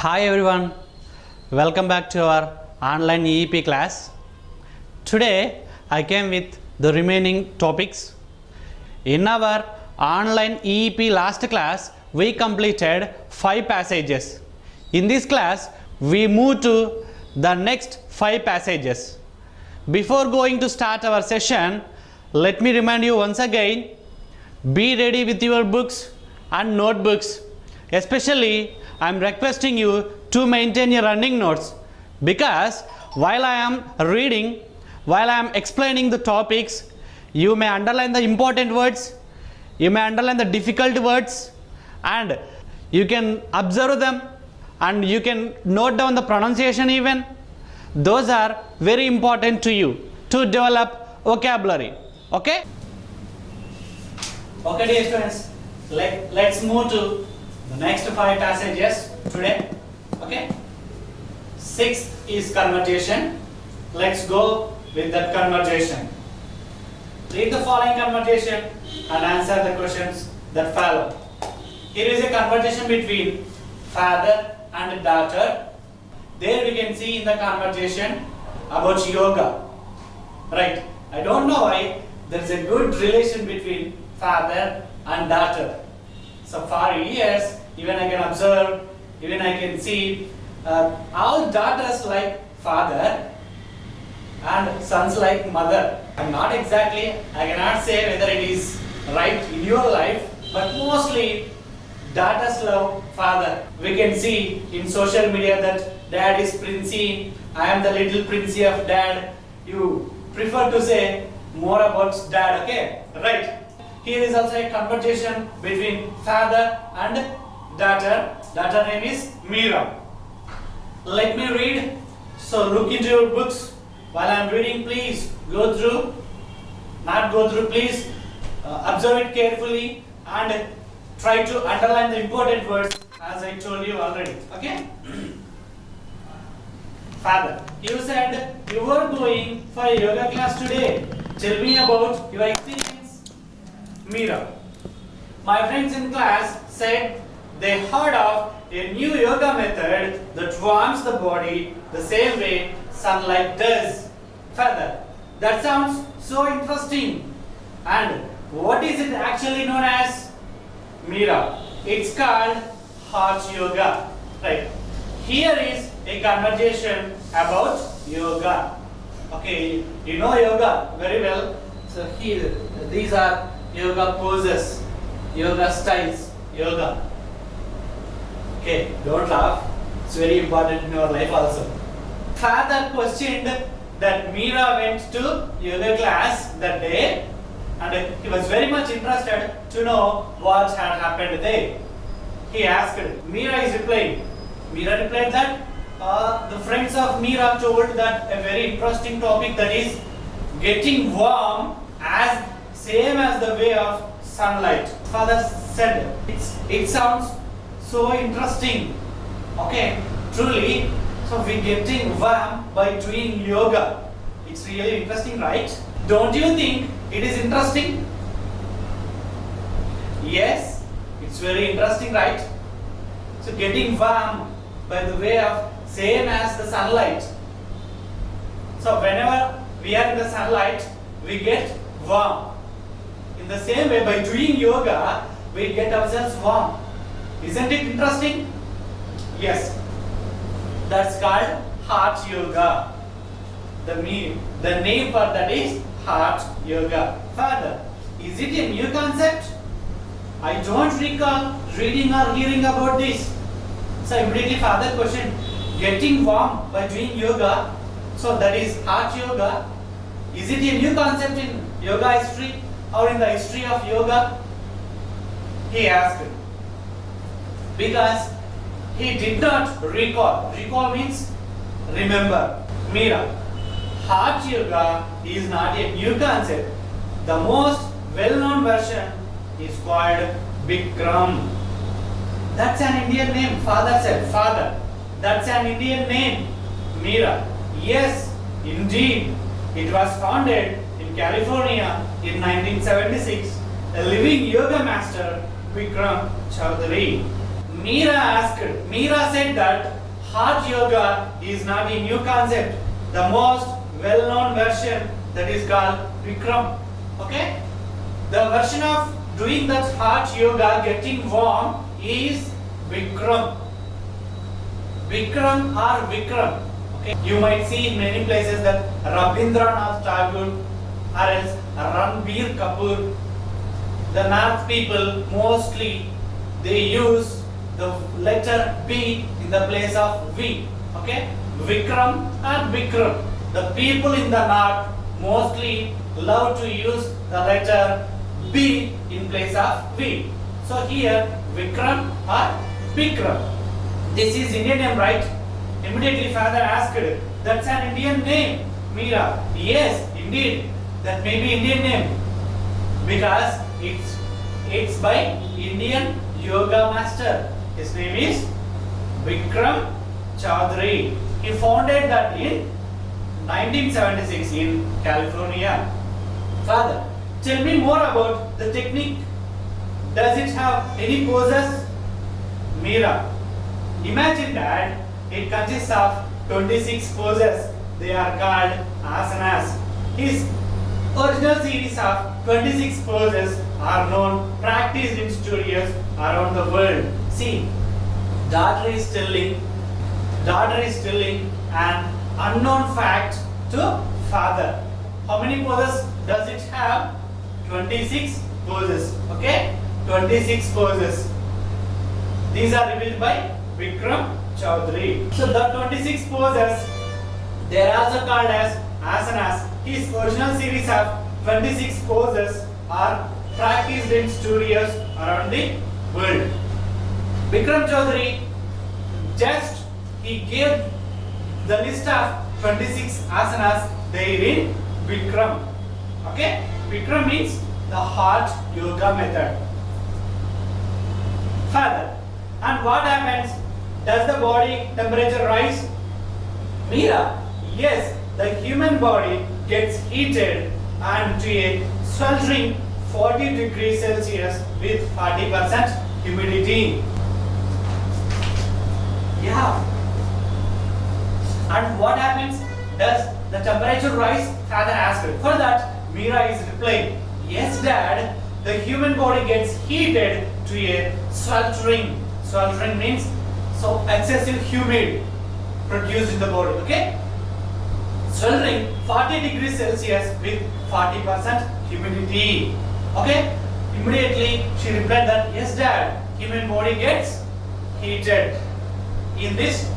Hi everyone, welcome back to our online EEP class. Today I came with the remaining topics. In our online EEP last class, we completed 5 passages. In this class, we move to the next 5 passages. Before going to start our session, let me remind you once again, be ready with your books and notebooks. Especially, I am requesting you to maintain your running notes, because while I am reading, while I am explaining the topics, you may underline the important words, you may underline the difficult words, and you can observe them and you can note down the pronunciation even. Those are very important to you to develop vocabulary. Okay? Okay, dear students, let's move to the next 5 passages today. Okay? 6th is conversation. Let's go with that conversation. Read the following conversation and answer the questions that follow. Here is a conversation between father and daughter. There we can see in the conversation about yoga. Right? I don't know why there is a good relation between father and daughter. So for years, even I can observe, even I can see all daughters like father and sons like mother. I'm not exactly, I cannot say whether it is right in your life, but mostly daughters love father. We can see in social media that dad is princey, I am the little princey of dad. You prefer to say more about dad, okay? Right. Here is also a conversation between father and daughter. Daughter name is Meera. Let me read. So look into your books. While I am reading, please go through. Not go through, please observe it carefully and try to underline the important words as I told you already. Okay? Father, you said you were going for a yoga class today. Tell me about your experience. Meera, my friends in class said they heard of a new yoga method that warms the body the same way sunlight does. Father, that sounds so interesting. And what is it actually known as? Meera, it's called heart yoga. Right. Here is a conversation about yoga. Okay, you know yoga very well. So here, these are yoga poses, yoga styles, yoga. Okay, don't laugh. It's very important in your life also. Father questioned that Meera went to yoga class that day, and he was very much interested to know what had happened there. He asked, Meera is replying. Meera replied that the friends of Meera told that a very interesting topic, that is getting warm as same as the way of sunlight. Father said, it sounds so interesting. Okay, truly. So we're getting warm by doing yoga. It's really interesting, right? Don't you think it is interesting? Yes, it's very interesting, right? So getting warm by the way of same as the sunlight. So whenever we are in the sunlight, we get warm. In the same way, by doing yoga, we get ourselves warm. Isn't it interesting? Yes. That's called heart yoga. The name for that is heart yoga. Father, is it a new concept? I don't recall reading or hearing about this. So immediately father questioned, getting warm by doing yoga. So that is heart yoga. Is it a new concept in yoga history or in the history of yoga? He asked. Because he did not recall. Recall means remember. Meera, heart yoga is not a new concept. The most well-known version is called Bikram. That's an Indian name. Father said, Father, that's an Indian name. Meera, yes, indeed. It was founded in California in 1976. A living yoga master, Bikram Choudhury. Meera said that heart yoga is not a new concept. The most well-known version that is called Bikram. Okay? The version of doing that heart yoga, getting warm, is Bikram. Bikram or Vikram. Okay? You might see in many places that Rabindranath Tagore or else Ranbir Kapoor, the North people mostly they use the letter B in the place of V. Okay? Vikram and Bikram. The people in the North mostly love to use the letter B in place of V. So here Vikram or Bikram. This is Indian name, right? Immediately father asked, that's an Indian name, Meera. Yes, indeed, that may be Indian name because it's by Indian yoga master. His name is Bikram Choudhury. He founded that in 1976 in California. Father, tell me more about the technique. Does it have any poses? Meera, imagine that it consists of 26 poses. They are called asanas. His original series of 26 poses are known, practiced in studios around the world. See, daughter is telling an unknown fact to father. How many poses does it have? 26 poses. Okay? 26 poses. These are revealed by Bikram Choudhury. So the 26 poses, they are also called as asanas. His original series of 26 poses are practiced in studios around the world. Bikram Choudhury he gave the list of 26 asanas there in Bikram. Okay? Bikram means the heart yoga method. Father, and what happens? Does the body temperature rise? Meera, yes, the human body gets heated and to a sweltering 40 degrees Celsius with 40% humidity. Yeah. And what happens? Does the temperature rise? Father asked. For that, Meera is replying, yes, Dad, the human body gets heated to a sweltering. Sweltering means so excessive humid produced in the body. Okay? Sweltering 40 degrees Celsius with 40% humidity. Okay? Immediately she replied that, yes, Dad, human body gets heated in this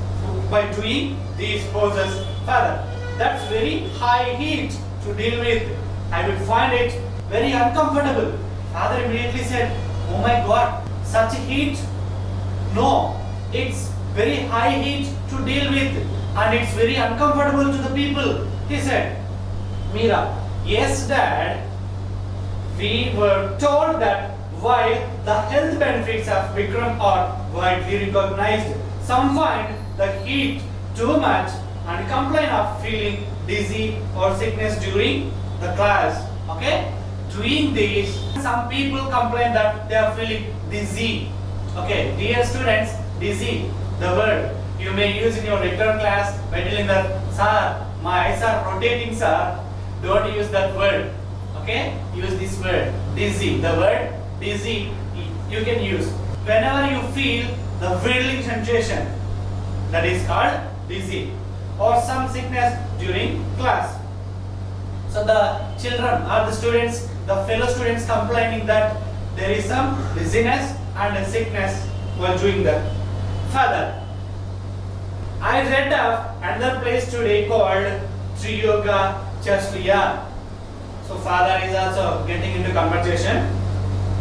by doing these poses. Father, that's very high heat to deal with. I would find it very uncomfortable. Father immediately said, oh my God, such heat? No, it's very high heat to deal with and it's very uncomfortable to the people. He said, Meera, yes, Dad, we were told that while the health benefits of Bikram are widely recognized, some find the heat too much and complain of feeling dizzy or sickness during the class. Okay? Doing this, some people complain that they are feeling dizzy. Okay, dear students, dizzy, the word you may use in your return class by telling that, sir, my eyes are rotating, sir. Don't use that word. Okay? Use this word, dizzy. The word dizzy you can use whenever you feel the whirling sensation, that is called dizzy, or some sickness during class. So the children or the students, the fellow students complaining that there is some dizziness and sickness while doing that. Further, I read of another place today called Sri Yoga Chasliya. So father is also getting into conversation.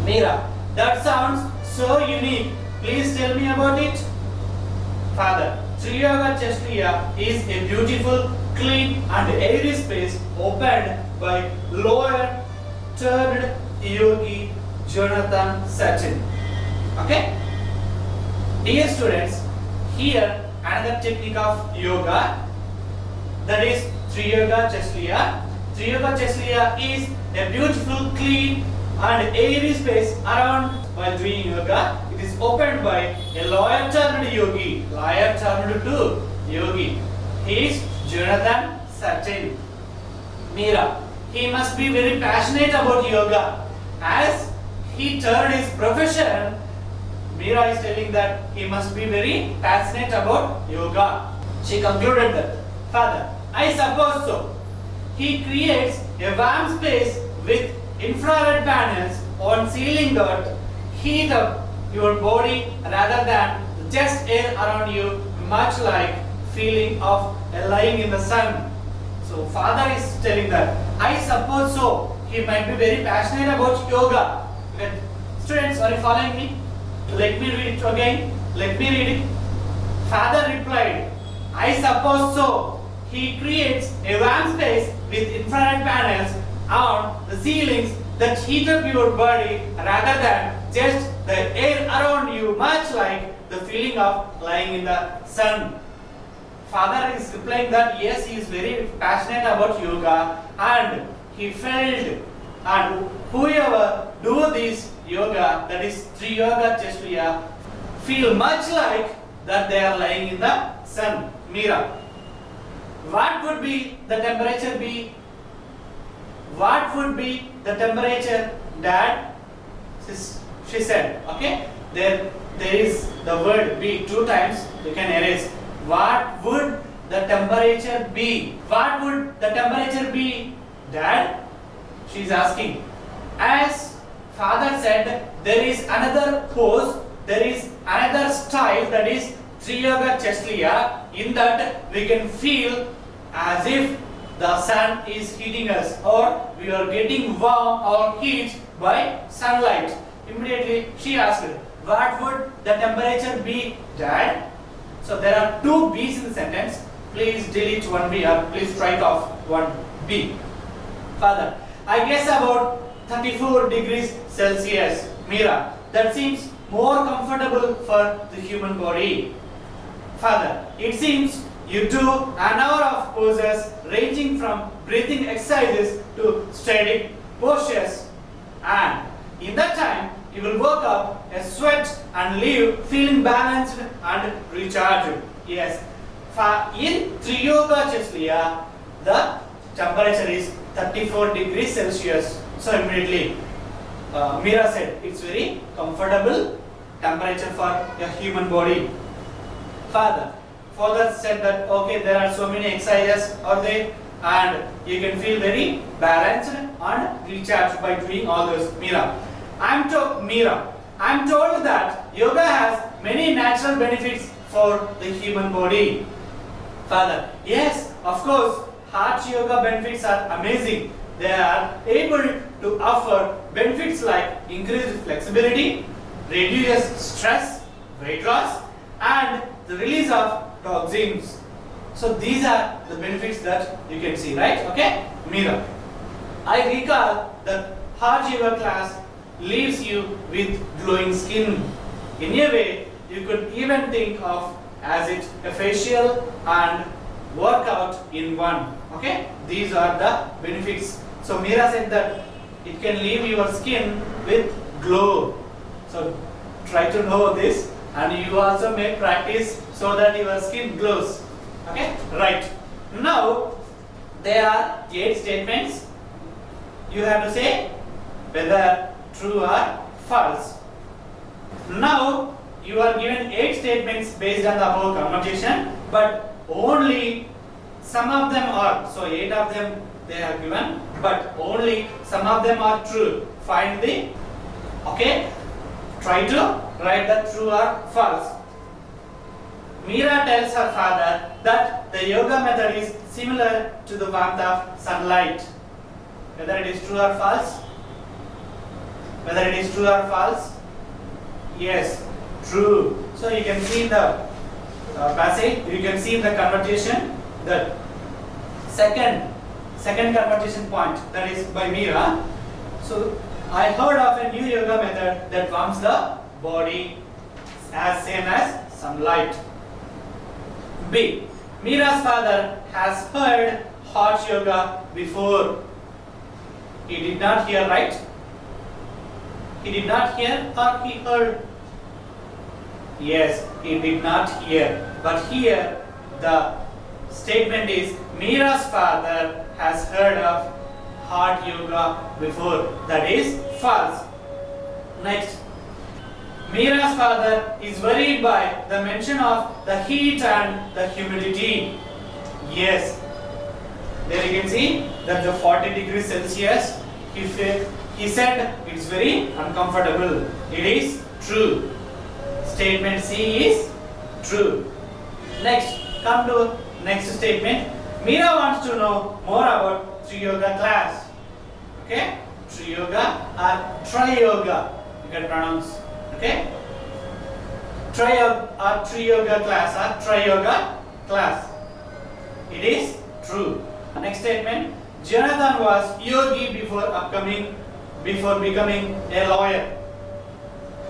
Meera, that sounds so unique. Please tell me about it. Father, Sri Yoga Chasliya is a beautiful, clean and airy space opened by lawyer turned yogi Jonathan Sachin. Okay? Dear students, here another technique of yoga, that is Sri Yoga Chasliya. Sri Yoga Chasliya is a beautiful, clean and airy space around while doing yoga. It is is opened by a lawyer turned yogi. Lawyer turned to yogi. He is Jonathan Sartain. Meera. He must be very passionate about yoga. As he turned his profession, Meera is telling that he must be very passionate about yoga. She concluded that, Father, I suppose so. He creates a warm space with infrared panels on ceiling that heat up your body rather than just air around you, much like feeling of lying in the sun. So Father is telling that, I suppose so. He might be very passionate about yoga. Okay. Students, are you following me? Let me read it again. Let me read it. Father replied, I suppose so. He creates a warm space with infrared panels on the ceilings that heat up your body rather than just the air around you, much like the feeling of lying in the sun. Father is replying that yes, he is very passionate about yoga and he felt, and whoever do this yoga, that is Tri Yoga Cheshriya, feel much like that they are lying in the sun. Meera, what would be the temperature be? What would be the temperature, Dad? She said, okay, there is the word be 2 times, you can erase. What would the temperature be? What would the temperature be, Dad? She is asking. As Father said, there is another pose, there is another style, that is Tri Yoga Cheshriya. In that we can feel as if the sun is heating us, or we are getting warm or heat by sunlight. Immediately she asked, what would the temperature be, Dad? So there are 2 B's in the sentence. Please delete 1 B or please strike off 1 B. Father, I guess about 34 degrees Celsius. Meera, that seems more comfortable for the human body. Father, it seems you do an hour of poses ranging from breathing exercises to static postures, and in that time you will work up a sweat and leave feeling balanced and recharged. Yes, in Tri Yoga Cheshriya the temperature is 34 degrees Celsius. So immediately Meera said it's very comfortable temperature for a human body. Father said that okay, there are so many exercises are there and you can feel very balanced and recharged by doing all those. Meera, I'm told that yoga has many natural benefits for the human body. Father, yes, of course, heart yoga benefits are amazing. They are able to offer benefits like increased flexibility, reduced stress, weight loss, and the release of toxins. So these are the benefits that you can see, right? Okay, Meera, I recall that heart yoga class leaves you with glowing skin. In a way, you could even think of as it a facial and workout in one. Okay, these are the benefits. So Meera said that it can leave your skin with glow. So try to know this, and you also may practice so that your skin glows. Okay, right. Now there are 8 statements. You have to say whether true or false. Now you are given 8 statements based on the above conversation, but only some of them are. So 8 of them they are given, but only some of them are true. Find the, okay, try to write the true or false. Meera tells her father that the yoga method is similar to the warmth of sunlight. Whether it is true or false? Whether it is true or false? Yes, true. So you can see the passage, you can see the conversation, the second conversation point, that is by Meera. So I heard of a new yoga method that warms the body as same as sunlight. B. Meera's father has heard hot yoga before. He did not hear, right? He did not hear or he heard? Yes, he did not hear. But here the statement is Mira's father has heard of hot yoga before. That is false. Next, Mira's father is worried by the mention of the heat and the humidity. Yes, there you can see that the 40 degrees Celsius, he said it's very uncomfortable. It is true. Statement C is true. Next, come to next statement. Mira wants to know more about Tri Yoga class. Okay? Tri Yoga or Tri Yoga, you can pronounce. Okay? Tri Yoga class or Tri Yoga class. It is true. Next statement. Jonathan was yogi before becoming a lawyer.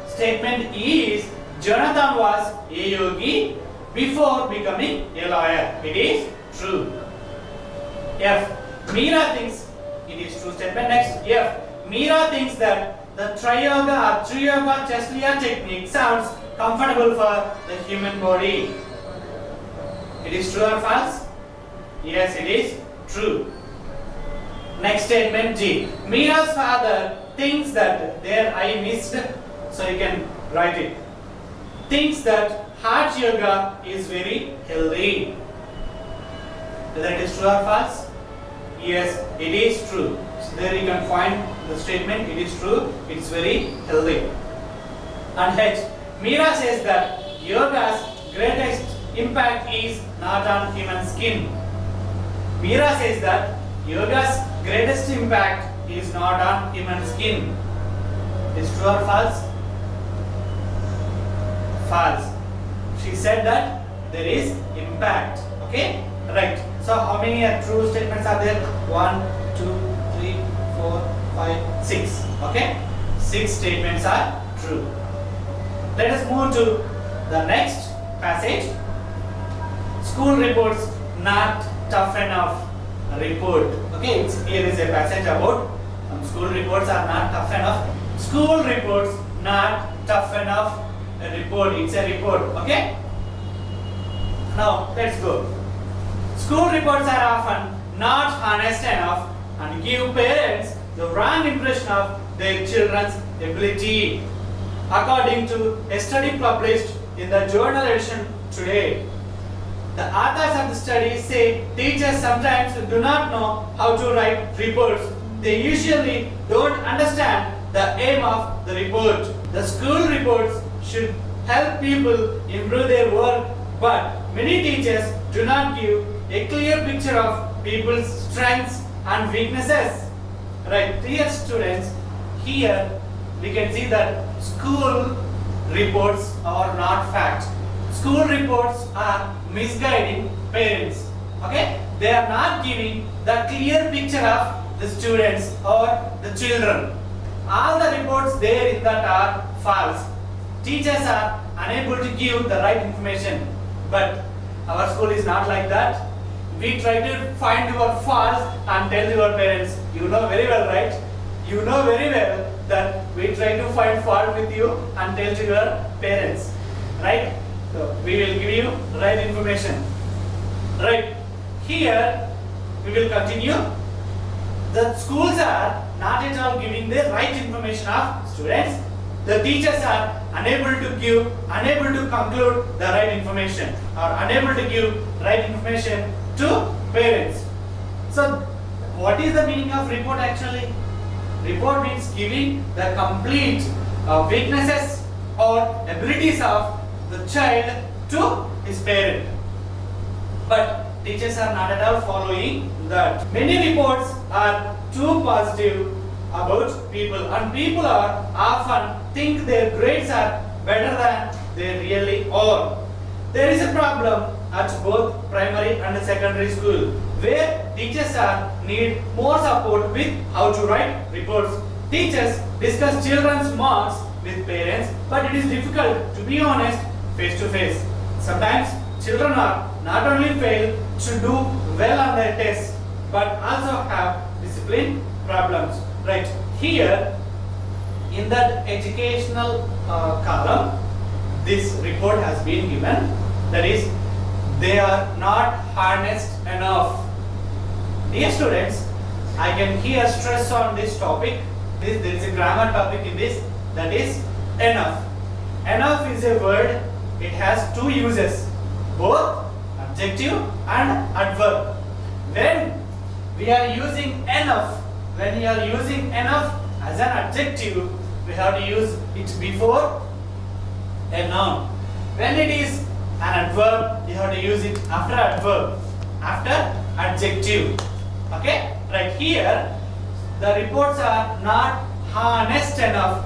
Statement E is Jonathan was a yogi before becoming a lawyer. It is true. F. Mira thinks it is true statement. Next, F. Mira thinks that the Tri Yoga or Tri Yoga Cheslia technique sounds comfortable for the human body. It is true or false? Yes, it is true. Next statement G. Mira's father thinks that there I missed, so you can write it. Thinks that hot yoga is very healthy. Whether it is true or false? Yes, it is true. So there you can find the statement. It is true. It's very healthy. And H. Mira says that yoga's greatest impact is not on human skin. Mira says that yoga's greatest impact is not on human skin. Is true or false? False. She said that there is impact. Okay? Right. So how many true statements are there? 1, 2, 3, 4, 5, 6. Okay? 6 statements are true. Let us move to the next passage. School reports not tough enough report. Okay, here is a passage about school reports are not tough enough. School reports not tough enough report. It's a report. Okay. Now let's go. School reports are often not honest enough and give parents the wrong impression of their children's ability. According to a study published in the journal edition today, the authors of the study say teachers sometimes do not know how to write reports. They usually don't understand the aim of the report. The school reports should help people improve their work, but many teachers do not give a clear picture of people's strengths and weaknesses. Right, dear students, here we can see that school reports are not fact. School reports are misguiding parents. Okay, they are not giving the clear picture of the students or the children. All the reports there in that are false. Teachers are unable to give the right information, but our school is not like that. We try to find your faults and tell your parents. You know very well, right? You know very well that we try to find fault with you and tell to your parents, right? So we will give you right information. Right. Here we will continue. The schools are not at all giving the right information of students. The teachers are unable to conclude the right information or unable to give right information to parents. So what is the meaning of report actually? Report means giving the complete weaknesses or abilities of the child to his parent. But teachers are not at all following that. Many reports are too positive about people, and people are often think their grades are better than they really are. There is a problem at both primary and secondary school where teachers need more support with how to write reports. Teachers discuss children's marks with parents, but it is difficult, to be honest, face to face. Sometimes children are not only fail to do well on their tests, but also have discipline problems. Right here in that educational column, this report has been given, that is, they are not harnessed enough. Dear students, I can here stress on this topic. There is a grammar topic in this, that is enough. Enough is a word, it has two uses, both adjective and adverb. When we are using enough, when you are using enough as an adjective, we have to use it before a noun. When it is an adverb, you have to use it after adverb, after adjective. Okay, right here the reports are not harnessed enough.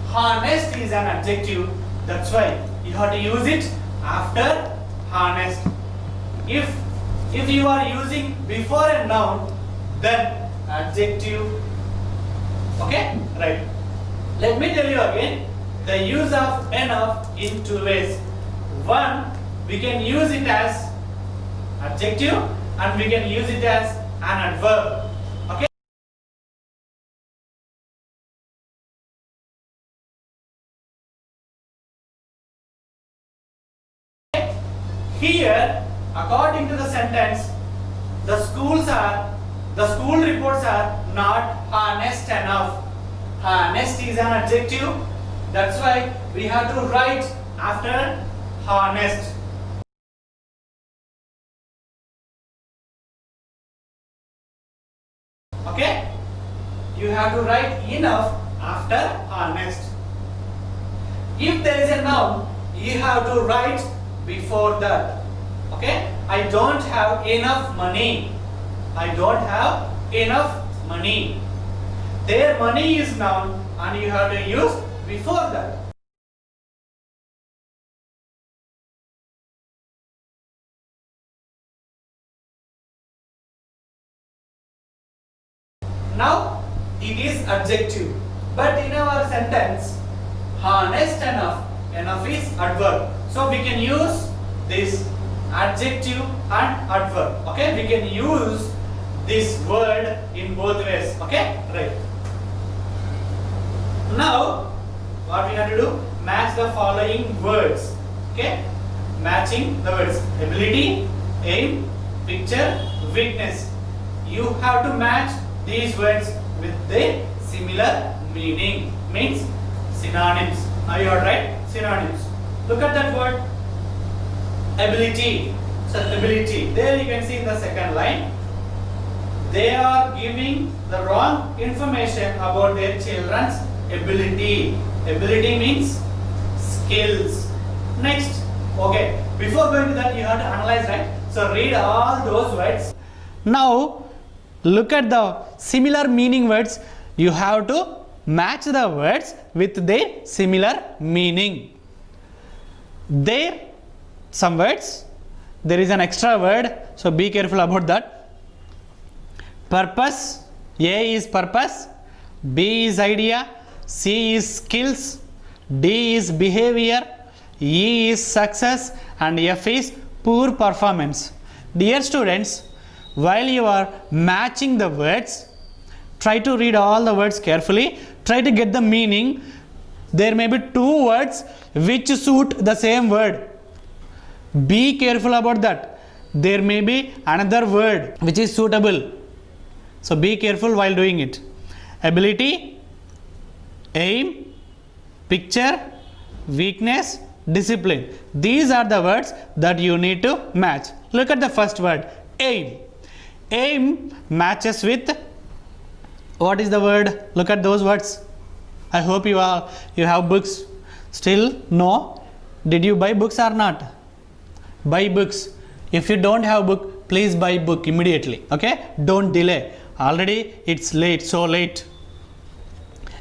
Harnessed is an adjective, that's why you have to use it after harnessed. If you are using before a noun, then adjective. Okay, right. Let me tell you again the use of enough in two ways. One, we can use it as adjective and we can use it as an adverb. Okay. Here, according to the sentence, the school reports are not harnessed enough. Harnessed is an adjective, that's why we have to write after harnessed. Okay, you have to write enough after harnessed. If there is a noun, you have to write before that. Okay, I don't have enough money. I don't have enough money. Their money is noun and you have to use before that. Now it is adjective, but in our sentence, harnessed enough, enough is adverb. So we can use this adjective and adverb. Okay, we can use this word in both ways. Okay, right. Now what we have to do, match the following words. Okay, matching the words: ability, aim, picture, weakness. You have to match these words with the similar meaning, means synonyms. Now you are right, synonyms. Look at that word, ability. So ability, there you can see in the second line, they are giving the wrong information about their children's ability. Ability means skills. Next, okay, before going to that you have to analyze, right? So read all those words. Now look at the similar meaning words. You have to match the words with their similar meaning. There some words, there is an extra word, so be careful about that. Purpose, A is purpose, B is idea, C is skills, D is behavior, E is success, and F is poor performance. Dear students, while you are matching the words, try to read all the words carefully, try to get the meaning. There may be two words which suit the same word. Be careful about that. There may be another word which is suitable. So be careful while doing it. Ability, aim, picture, weakness, discipline. These are the words that you need to match. Look at the first word, aim. Aim matches with, what is the word? Look at those words. I hope you have books. Still no? Did you buy books or not? Buy books. If you don't have book, please buy book immediately. Okay, don't delay. Already it's late, so late.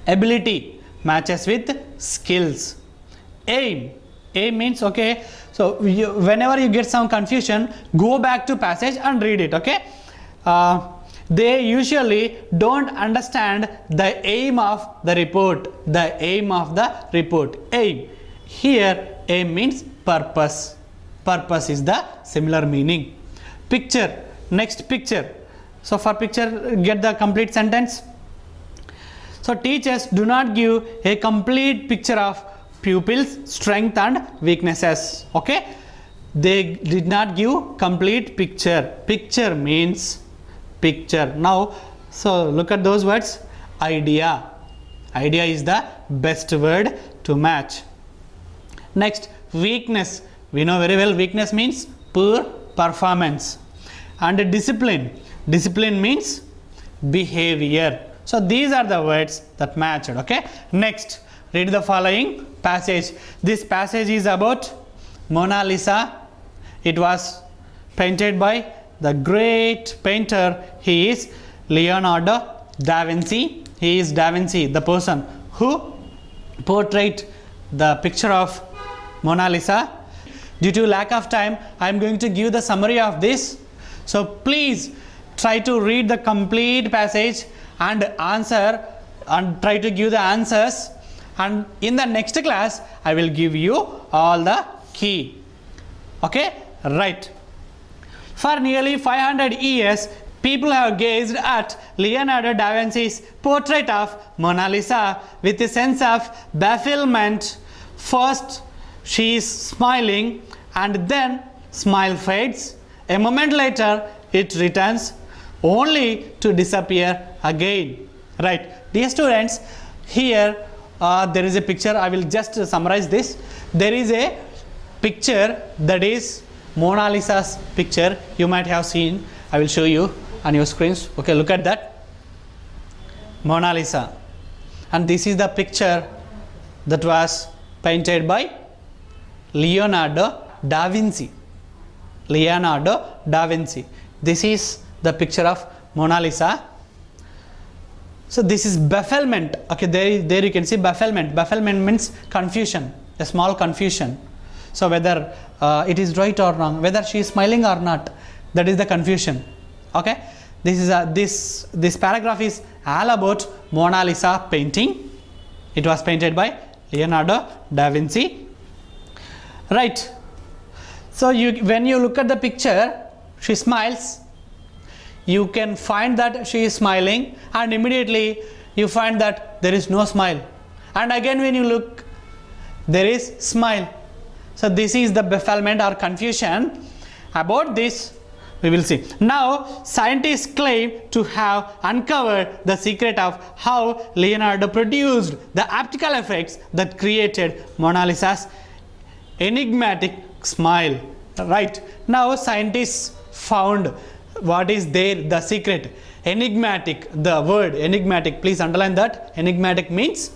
Ability matches with skills. Aim means, okay, so whenever you get some confusion, go back to passage and read it. Okay, they usually don't understand the aim of the report. The aim of the report. Aim. Here aim means purpose. Purpose is the similar meaning. Picture. Next, picture. So for picture, get the complete sentence. So teachers do not give a complete picture of pupils' strength and weaknesses. Okay, they did not give complete picture. Picture means picture. Now, so look at those words. Idea. Idea is the best word to match. Next, weakness. We know very well weakness means poor performance. And discipline. Discipline means behavior. So these are the words that matched. Okay. Next, read the following passage. This passage is about Mona Lisa. It was painted by the great painter. He is Leonardo da Vinci. He is Da Vinci, the person who portrayed the picture of Mona Lisa. Due to lack of time, I am going to give the summary of this. So please try to read the complete passage and answer, and try to give the answers, and in the next class I will give you all the key. Okay, right. For nearly 500 years, people have gazed at Leonardo da Vinci's portrait of Mona Lisa with a sense of bafflement. First she is smiling, and then smile fades. A moment later it returns, only to disappear again. Right, dear students, here there is a picture. I will just summarize this. There is a picture that is Mona Lisa's picture. You might have seen. I will show you on your screens. Okay, look at that. Mona Lisa. And this is the picture that was painted by Leonardo da Vinci. Leonardo da Vinci. This is the picture of Mona Lisa. So this is bafflement. Okay, there you can see bafflement. Bafflement means confusion, a small confusion. So whether it is right or wrong, whether she is smiling or not, that is the confusion. Okay, this is this paragraph is all about Mona Lisa painting. It was painted by Leonardo da Vinci. Right. So when you look at the picture, she smiles. You can find that she is smiling, and immediately you find that there is no smile. And again when you look, there is smile. So this is the bafflement or confusion. About this we will see. Now scientists claim to have uncovered the secret of how Leonardo produced the optical effects that created Mona Lisa's enigmatic smile. Right, now scientists found what is there, the secret. Enigmatic, the word enigmatic, please underline that. Enigmatic means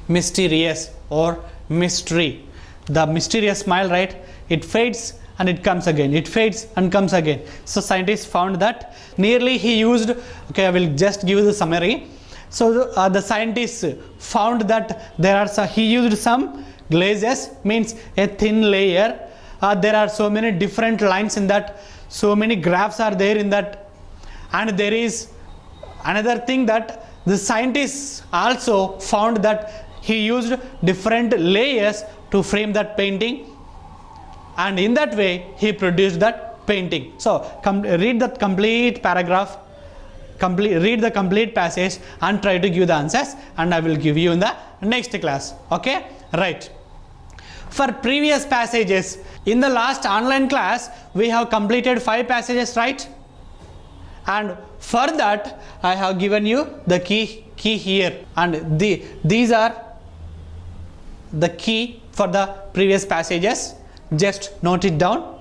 mysterious or mystery. The mysterious smile, right, it fades and it comes again, it fades and comes again. So scientists found that. Nearly he used, okay, I will just give you the summary. So the scientists found that there are he used some glazes, means a thin layer. There are so many different lines in that, so many graphs are there in that. And there is another thing that the scientists also found that he used different layers to frame that painting, and in that way he produced that painting. So read that complete paragraph, read the complete passage and try to give the answers, and I will give you in the next class. Okay, right. For previous passages, in the last online class we have completed 5 passages, right? And for that I have given you the key here, and these are the key for the previous passages. Just note it down.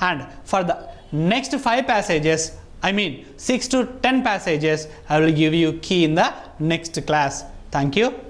And for the next 5 passages, I mean 6 to 10 passages, I will give you key in the next class. Thank you.